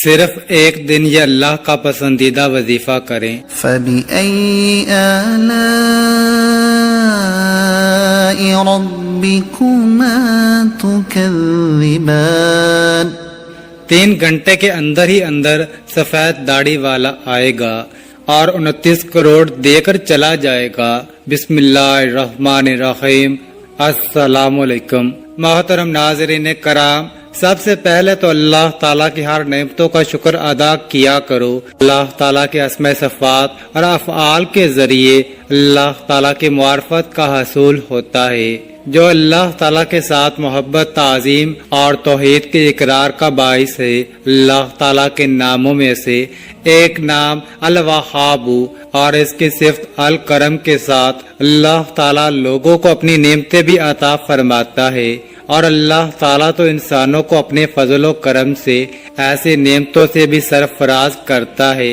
صرف ایک دن یہ اللہ کا پسندیدہ وظیفہ کریں۔ فَبِأَيِّ آلَاءِ رَبِّكُمَا تُكَذِّبَانِ 3 گھنٹے کے اندر ہی اندر سفید داڑھی والا آئے گا اور 29 کروڑ دے کر چلا جائے گا۔ بسم اللہ الرحمن الرحیم۔ السلام علیکم۔ محترم ناظرین کرام، سب سے پہلے تو اللہ تعالیٰ کی ہر نعمتوں کا شکر ادا کیا کرو۔ اللہ تعالیٰ کے اسماء صفات اور افعال کے ذریعے اللہ تعالیٰ کی معرفت کا حصول ہوتا ہے، جو اللہ تعالیٰ کے ساتھ محبت، تعظیم اور توحید کے اقرار کا باعث ہے۔ اللہ تعالیٰ کے ناموں میں سے ایک نام الوہاب اور اس کی صفت الکرم کے ساتھ اللہ تعالیٰ لوگوں کو اپنی نعمتیں بھی عطا فرماتا ہے، اور اللہ تعالیٰ تو انسانوں کو اپنے فضل و کرم سے ایسی نعمتوں سے بھی سرفراز کرتا ہے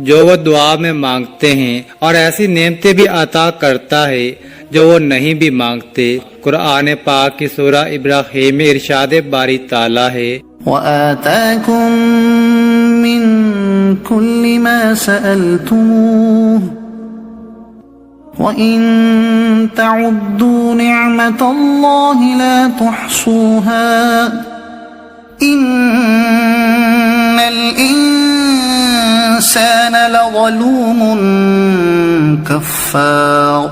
جو وہ دعا میں مانگتے ہیں، اور ایسی نعمتیں بھی عطا کرتا ہے جو وہ نہیں بھی مانگتے۔ قرآن پاک کی سورہ ابراہیم میں ارشاد باری تعالیٰ ہے، وَآتَاكُم مِّن كُلِّ مَا سَأَلْتُمُوهُ وَإِن تَعُدُّوا نِعْمَةَ اللَّهِ لَا تُحْصُوهَا إِنَّ الْإِنسَانَ لَظَلُومٌ كَفَّارٌ۔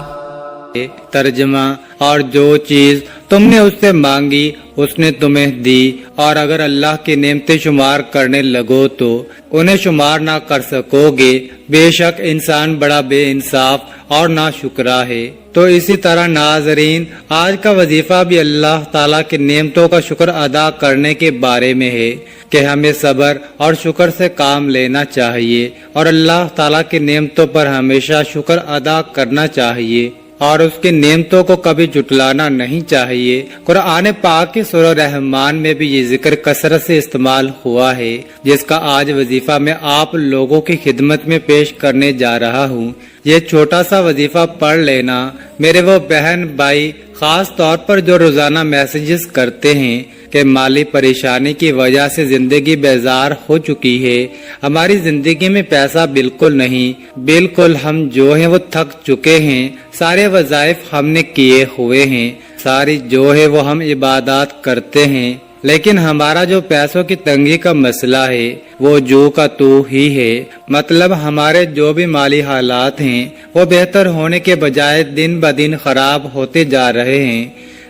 ترجمہ، اور جو چیز تم نے اس سے مانگی اس نے تمہیں دی، اور اگر اللہ کی نعمتیں شمار کرنے لگو تو انہیں شمار نہ کر سکو گے۔ بے شک انسان بڑا بے انصاف اور ناشکرا ہے۔ تو اسی طرح ناظرین، آج کا وظیفہ بھی اللہ تعالیٰ کی نعمتوں کا شکر ادا کرنے کے بارے میں ہے کہ ہمیں صبر اور شکر سے کام لینا چاہیے، اور اللہ تعالیٰ کی نعمتوں پر ہمیشہ شکر ادا کرنا چاہیے، اور اس کی نعمتوں کو کبھی جھٹلانا نہیں چاہیے۔ قرآن پاک کی سورہ رحمان میں بھی یہ ذکر کثرت سے استعمال ہوا ہے، جس کا آج وظیفہ میں آپ لوگوں کی خدمت میں پیش کرنے جا رہا ہوں۔ یہ چھوٹا سا وظیفہ پڑھ لینا میرے وہ بہن بھائی، خاص طور پر جو روزانہ میسیجز کرتے ہیں کہ مالی پریشانی کی وجہ سے زندگی بیزار ہو چکی ہے، ہماری زندگی میں پیسہ بالکل نہیں، بالکل ہم جو ہیں وہ تھک چکے ہیں، سارے وظائف ہم نے کیے ہوئے ہیں، ساری جو ہے وہ ہم عبادات کرتے ہیں، لیکن ہمارا جو پیسوں کی تنگی کا مسئلہ ہے وہ جو کا تو ہی ہے۔ مطلب ہمارے جو بھی مالی حالات ہیں وہ بہتر ہونے کے بجائے دن بدن خراب ہوتے جا رہے ہیں۔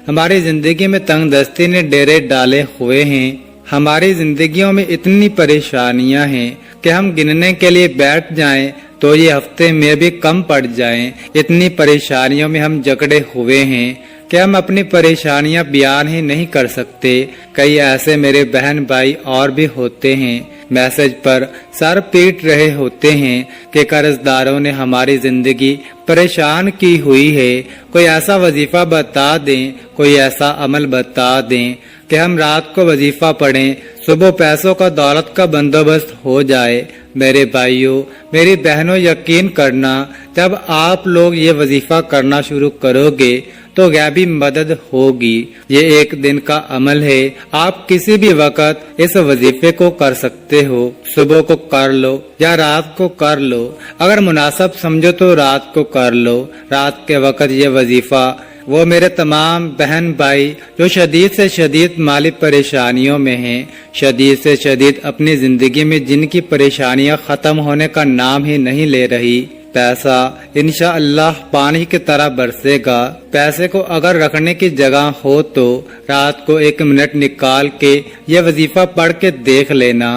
ہماری زندگی میں تنگ دستی نے ڈیرے ڈالے ہوئے ہیں، ہماری زندگیوں میں اتنی پریشانیاں ہیں کہ ہم گننے کے لیے بیٹھ جائیں تو یہ ہفتے میں بھی کم پڑ جائیں۔ اتنی پریشانیوں میں ہم جکڑے ہوئے ہیں کہ ہم اپنی پریشانیاں بیان ہی نہیں کر سکتے۔ کئی ایسے میرے بہن بھائی اور بھی ہوتے ہیں، میسج پر سر پیٹ رہے ہوتے ہیں کہ قرض داروں نے ہماری زندگی پریشان کی ہوئی ہے، کوئی ایسا وظیفہ بتا دیں، کوئی ایسا عمل بتا دیں کہ ہم رات کو وظیفہ پڑھیں، صبح پیسوں کا دولت کا بندوبست ہو جائے۔ میرے بھائیوں، میری بہنوں، یقین کرنا جب آپ لوگ یہ وظیفہ کرنا شروع کرو گے تو غیبی مدد ہوگی۔ یہ ایک دن کا عمل ہے، آپ کسی بھی وقت اس وظیفے کو کر سکتے ہو، صبح کو کر لو یا رات کو کر لو، اگر مناسب سمجھو تو رات کو کر لو۔ رات کے وقت یہ وظیفہ وہ میرے تمام بہن بھائی جو شدید سے شدید مالی پریشانیوں میں ہیں، شدید سے شدید اپنی زندگی میں جن کی پریشانیاں ختم ہونے کا نام ہی نہیں لے رہی، پیسہ انشاءاللہ پانی کی طرح برسے گا۔ پیسے کو اگر رکھنے کی جگہ ہو تو رات کو 1 منٹ نکال کے یہ وظیفہ پڑھ کے دیکھ لینا،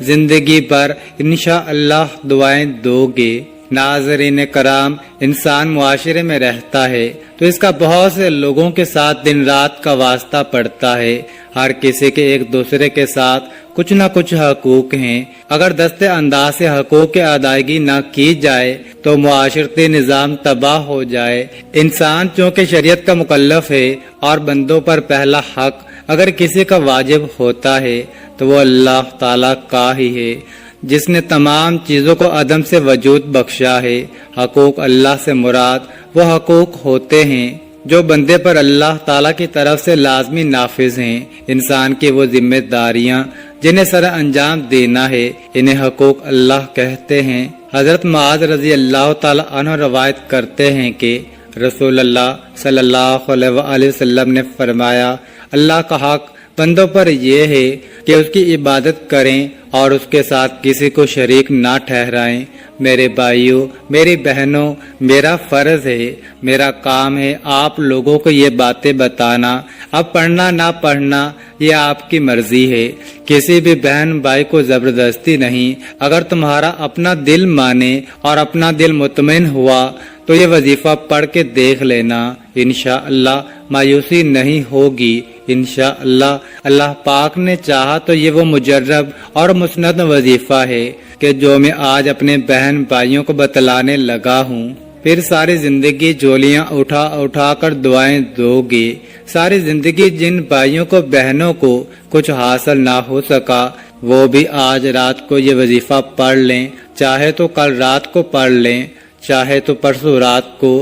زندگی بھر انشاءاللہ دعائیں دو گے۔ ناظرین کرام، انسان معاشرے میں رہتا ہے تو اس کا بہت سے لوگوں کے ساتھ دن رات کا واسطہ پڑتا ہے، ہر کسی کے ایک دوسرے کے ساتھ کچھ نہ کچھ حقوق ہیں، اگر دستے انداز سے حقوق کی ادائیگی نہ کی جائے تو معاشرتی نظام تباہ ہو جائے۔ انسان چونکہ شریعت کا مکلف ہے اور بندوں پر پہلا حق اگر کسی کا واجب ہوتا ہے تو وہ اللہ تعالیٰ کا ہی ہے، جس نے تمام چیزوں کو عدم سے وجود بخشا ہے۔ حقوق اللہ سے مراد وہ حقوق ہوتے ہیں جو بندے پر اللہ تعالیٰ کی طرف سے لازمی نافذ ہیں، انسان کی وہ ذمہ داریاں جنہیں سر انجام دینا ہے، انہیں حقوق اللہ کہتے ہیں۔ حضرت معاذ رضی اللہ تعالی عنہ روایت کرتے ہیں کہ رسول اللہ صلی اللہ علیہ وآلہ وسلم نے فرمایا، اللہ کا حق بندوں پر یہ ہے کہ اس کی عبادت کریں اور اس کے ساتھ کسی کو شریک نہ ٹھہرائیں۔ میرے بھائیوں، میری بہنوں، میرا فرض ہے، میرا کام ہے آپ لوگوں کو یہ باتیں بتانا۔ اب پڑھنا نہ پڑھنا یہ آپ کی مرضی ہے، کسی بھی بہن بھائی کو زبردستی نہیں۔ اگر تمہارا اپنا دل مانے اور اپنا دل مطمئن ہوا تو یہ وظیفہ پڑھ کے دیکھ لینا، انشاءاللہ مایوسی نہیں ہوگی۔ انشاءاللہ اللہ پاک نے چاہا تو یہ وہ مجرب اور مسند وظیفہ ہے کہ جو میں آج اپنے بہن بھائیوں کو بتلانے لگا ہوں۔ پھر ساری زندگی جھولیاں اٹھا اٹھا کر دعائیں دو گے۔ ساری زندگی جن بھائیوں کو بہنوں کو کچھ حاصل نہ ہو سکا وہ بھی آج رات کو یہ وظیفہ پڑھ لیں، چاہے تو کل رات کو پڑھ لیں، چاہے تو پرسوں رات کو،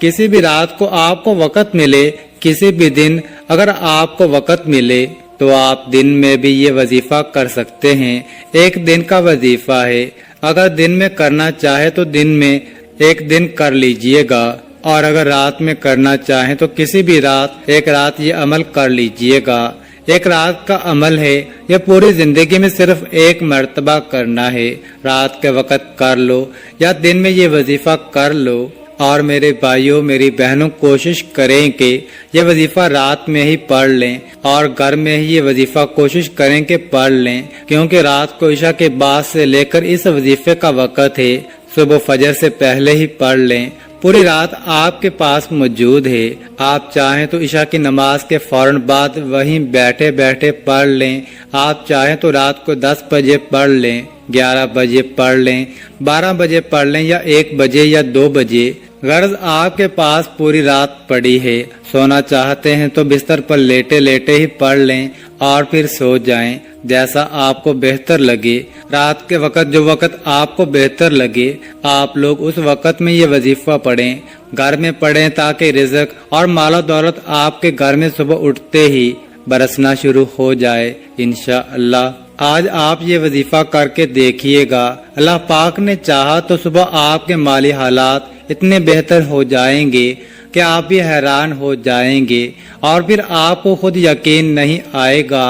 کسی بھی رات کو آپ کو وقت ملے، کسی بھی دن اگر آپ کو وقت ملے تو آپ دن میں بھی یہ وظیفہ کر سکتے ہیں۔ ایک دن کا وظیفہ ہے، اگر دن میں کرنا چاہے تو دن میں ایک دن کر لیجئے گا، اور اگر رات میں کرنا چاہیں تو کسی بھی رات ایک رات یہ عمل کر لیجئے گا۔ ایک رات کا عمل ہے، یہ پوری زندگی میں صرف ایک مرتبہ کرنا ہے۔ رات کے وقت کر لو یا دن میں یہ وظیفہ کر لو۔ اور میرے بھائیوں، میری بہنوں، کوشش کریں کہ یہ وظیفہ رات میں ہی پڑھ لیں، اور گھر میں ہی یہ وظیفہ کوشش کریں کہ پڑھ لیں، کیونکہ رات کو عشاء کے بعد سے لے کر اس وظیفے کا وقت ہے۔ صبح فجر سے پہلے ہی پڑھ لیں، پوری رات آپ کے پاس موجود ہے۔ آپ چاہیں تو عشاء کی نماز کے فوراً بعد وہیں بیٹھے بیٹھے پڑھ لیں، آپ چاہیں تو رات کو 10 بجے پڑھ لیں، 11 بجے پڑھ لیں، 12 بجے پڑھ لیں، یا 1 بجے یا 2 بجے۔ غرض آپ کے پاس پوری رات پڑی ہے، سونا چاہتے ہیں تو بستر پر لیٹے لیٹے ہی پڑھ لیں اور پھر سو جائیں، جیسا آپ کو بہتر لگے۔ رات کے وقت جو وقت آپ کو بہتر لگے آپ لوگ اس وقت میں یہ وظیفہ پڑھیں، گھر میں پڑھیں تاکہ رزق اور مال و دولت آپ کے گھر میں صبح اٹھتے ہی برسنا شروع ہو جائے انشاءاللہ۔ آج آپ یہ وظیفہ کر کے دیکھیے گا، اللہ پاک نے چاہا تو صبح آپ کے مالی حالات اتنے بہتر ہو جائیں گے کہ آپ بھی حیران ہو جائیں گے، اور پھر آپ کو خود یقین نہیں آئے گا،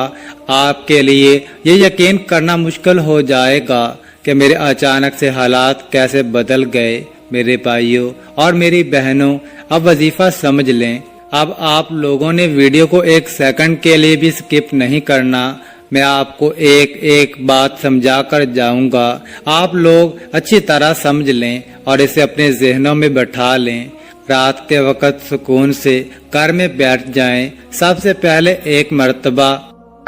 آپ کے لیے یہ یقین کرنا مشکل ہو جائے گا کہ میرے اچانک سے حالات کیسے بدل گئے۔ میرے بھائیوں اور میری بہنوں، اب وظیفہ سمجھ لیں۔ اب آپ لوگوں نے ویڈیو کو 1 سیکنڈ کے لیے بھی سکپ نہیں کرنا، میں آپ کو ایک ایک بات سمجھا کر جاؤں گا، آپ لوگ اچھی طرح سمجھ لیں اور اسے اپنے ذہنوں میں بٹھا لیں۔ رات کے وقت سکون سے گھر میں بیٹھ جائیں، سب سے پہلے ایک مرتبہ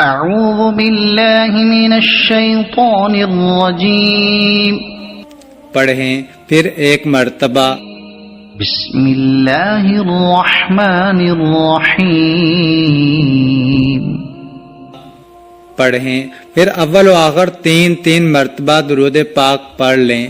اعوذ باللہ من الشیطان الرجیم پڑھیں، پھر ایک مرتبہ بسم اللہ الرحمن الرحیم پڑھیں، پھر اول و آخر 3 مرتبہ درود پاک پڑھ لیں۔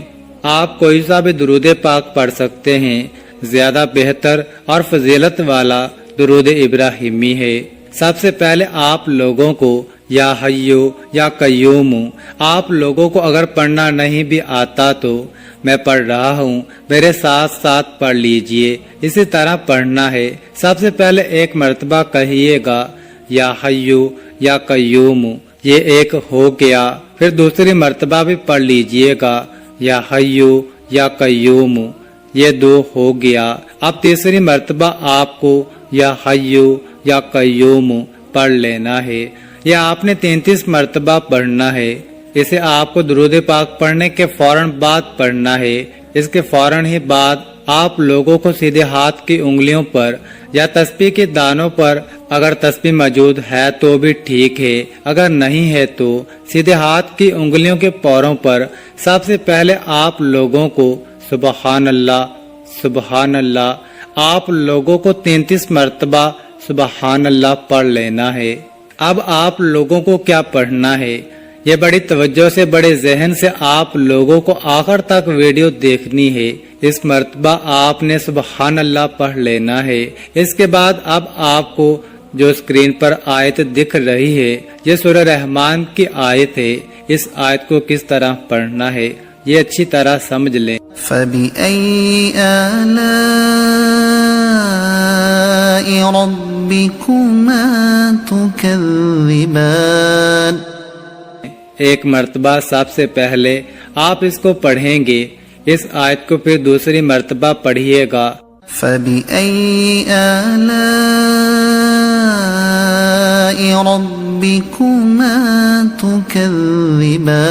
آپ کوئی سا بھی درود پاک پڑھ سکتے ہیں، زیادہ بہتر اور فضیلت والا درود ابراہیمی ہے۔ سب سے پہلے آپ لوگوں کو یا حیو یا قیوم، آپ لوگوں کو اگر پڑھنا نہیں بھی آتا تو میں پڑھ رہا ہوں، میرے ساتھ ساتھ پڑھ لیجئے، اسی طرح پڑھنا ہے۔ سب سے پہلے ایک مرتبہ کہیے گا یا حیو یا قیوم، یہ ایک ہو گیا، پھر دوسری مرتبہ بھی پڑھ لیجئے گا یا حیو یا قیوم، یہ 2 ہو گیا۔ اب تیسری مرتبہ آپ کو یا حیو یا قیوم پڑھ لینا ہے، یہ آپ نے 33 مرتبہ پڑھنا ہے۔ اسے آپ کو درود پاک پڑھنے کے فوراً بعد پڑھنا ہے۔ اس کے فوراً ہی بعد آپ لوگوں کو سیدھے ہاتھ کی انگلیوں پر یا تسبیح کے دانوں پر، اگر تسبیح موجود ہے تو بھی ٹھیک ہے، اگر نہیں ہے تو سیدھے ہاتھ کی انگلیوں کے پوروں پر سب سے پہلے آپ لوگوں کو سبحان اللہ سبحان اللہ، آپ لوگوں کو 33 مرتبہ سبحان اللہ پڑھ لینا ہے۔ اب آپ لوگوں کو کیا پڑھنا ہے، یہ بڑی توجہ سے بڑے ذہن سے آپ لوگوں کو آخر تک ویڈیو دیکھنی ہے۔ اس مرتبہ آپ نے سبحان اللہ پڑھ لینا ہے۔ اس کے بعد اب آپ کو جو اسکرین پر آیت دکھ رہی ہے یہ سورہ رحمان کی آیت ہے. اس آیت کو کس طرح پڑھنا ہے یہ اچھی طرح سمجھ لیں. فَبِأَيِّ آلَاءِ رَبِّكُمَا تُكَذِّبَانِ. ایک مرتبہ سب سے پہلے آپ اس کو پڑھیں گے، اس آیت کو پھر دوسری مرتبہ پڑھیے گا. فَبِأَيِّ آلَاءِ رَبِّكُمَا تُكَذِّبَانِ.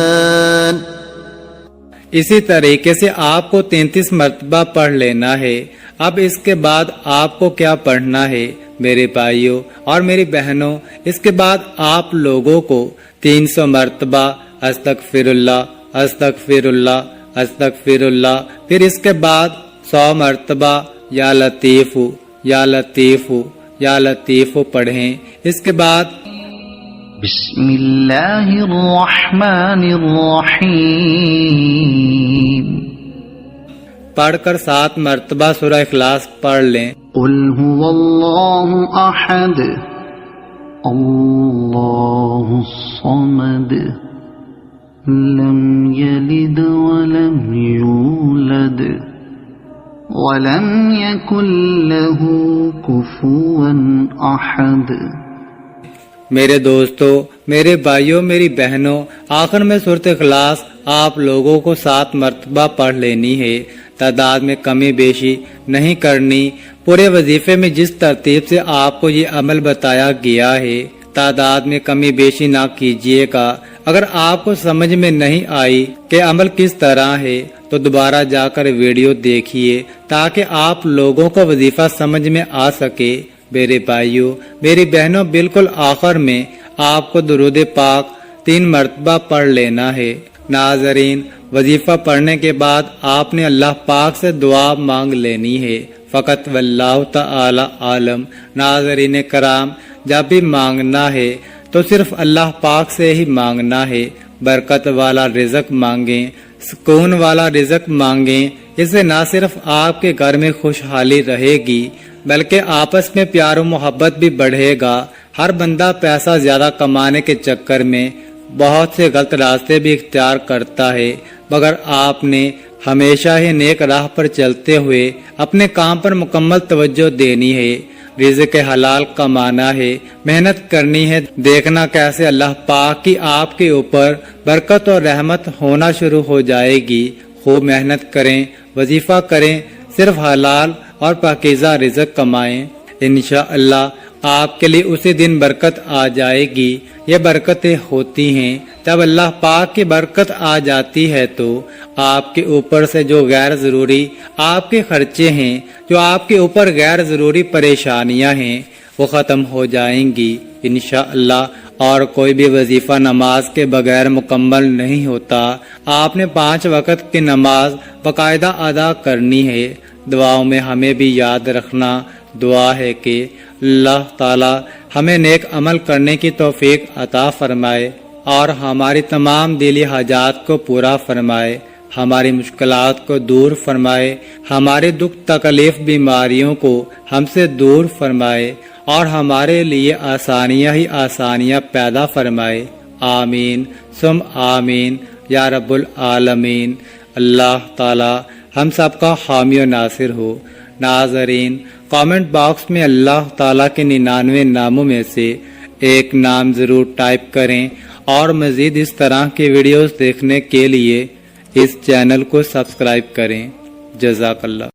اسی طریقے سے آپ کو 33 مرتبہ پڑھ لینا ہے. اب اس کے بعد آپ کو کیا پڑھنا ہے میرے بھائیوں اور میری بہنوں؟ اس کے بعد آپ لوگوں کو 300 مرتبہ استغفر اللہ استغفر اللہ استغفر اللہ، پھر اس کے بعد 100 مرتبہ یا لطیف یا لطیف یا لطیف پڑھیں. اس کے بعد بسم اللہ الرحمن الرحیم پڑھ کر 7 مرتبہ سورہ اخلاص پڑھ لیں. قل هو اللہ احد اللہ الصمد لم یلد ولم یولد ولم یکن له کفوا احد. میرے دوستو، میرے بھائیوں، میری بہنوں، آخر میں سورۃ اخلاص آپ لوگوں کو 7 مرتبہ پڑھ لینی ہے. تعداد میں کمی بیشی نہیں کرنی. پورے وظیفے میں جس ترتیب سے آپ کو یہ عمل بتایا گیا ہے تعداد میں کمی بیشی نہ کیجیے گا. اگر آپ کو سمجھ میں نہیں آئی کہ عمل کس طرح ہے تو دوبارہ جا کر ویڈیو دیکھیے تاکہ آپ لوگوں کو وظیفہ سمجھ میں آ سکے. میرے بھائیوں، میری بہنوں، بالکل آخر میں آپ کو درود پاک 3 مرتبہ پڑھ لینا ہے. ناظرین، وظیفہ پڑھنے کے بعد آپ نے اللہ پاک سے دعا مانگ لینی ہے. فقط واللہ تعالی عالم. ناظرین کرام، جب بھی مانگنا ہے تو صرف اللہ پاک سے ہی مانگنا ہے. برکت والا رزق مانگیں، سکون والا رزق مانگیں. اس سے نہ صرف آپ کے گھر میں خوشحالی رہے گی بلکہ آپس میں پیار و محبت بھی بڑھے گا. ہر بندہ پیسہ زیادہ کمانے کے چکر میں بہت سے غلط راستے بھی اختیار کرتا ہے، مگر آپ نے ہمیشہ ہی نیک راہ پر چلتے ہوئے اپنے کام پر مکمل توجہ دینی ہے. رزق حلال کمانا ہے، محنت کرنی ہے، دیکھنا کیسے اللہ پاک کی آپ کے اوپر برکت اور رحمت ہونا شروع ہو جائے گی. خوب محنت کریں، وظیفہ کریں، صرف حلال اور پاکیزہ رزق کمائیں. انشاءاللہ آپ کے لیے اسی دن برکت آ جائے گی. یہ برکتیں ہوتی ہیں جب اللہ پاک کی برکت آ جاتی ہے تو آپ کے اوپر سے جو غیر ضروری آپ کے خرچے ہیں، جو آپ کے اوپر غیر ضروری پریشانیاں ہیں وہ ختم ہو جائیں گی انشاءاللہ. اور کوئی بھی وظیفہ نماز کے بغیر مکمل نہیں ہوتا. آپ نے 5 وقت کی نماز باقاعدہ ادا کرنی ہے. دعاؤں میں ہمیں بھی یاد رکھنا. دعا ہے کہ اللہ تعالی ہمیں نیک عمل کرنے کی توفیق عطا فرمائے اور ہماری تمام دلی حاجات کو پورا فرمائے، ہماری مشکلات کو دور فرمائے، ہمارے دکھ تکلیف بیماریوں کو ہم سے دور فرمائے اور ہمارے لیے آسانیاں ہی آسانیاں پیدا فرمائے. آمین ثم آمین یا رب العالمین. اللہ تعالی ہم سب کا حامی و ناصر ہو. ناظرین، کامنٹ باکس میں اللہ تعالیٰ کے 99 ناموں میں سے ایک نام ضرور ٹائپ کریں اور مزید اس طرح کی ویڈیوز دیکھنے کے لیے اس چینل کو سبسکرائب کریں. جزاک اللہ.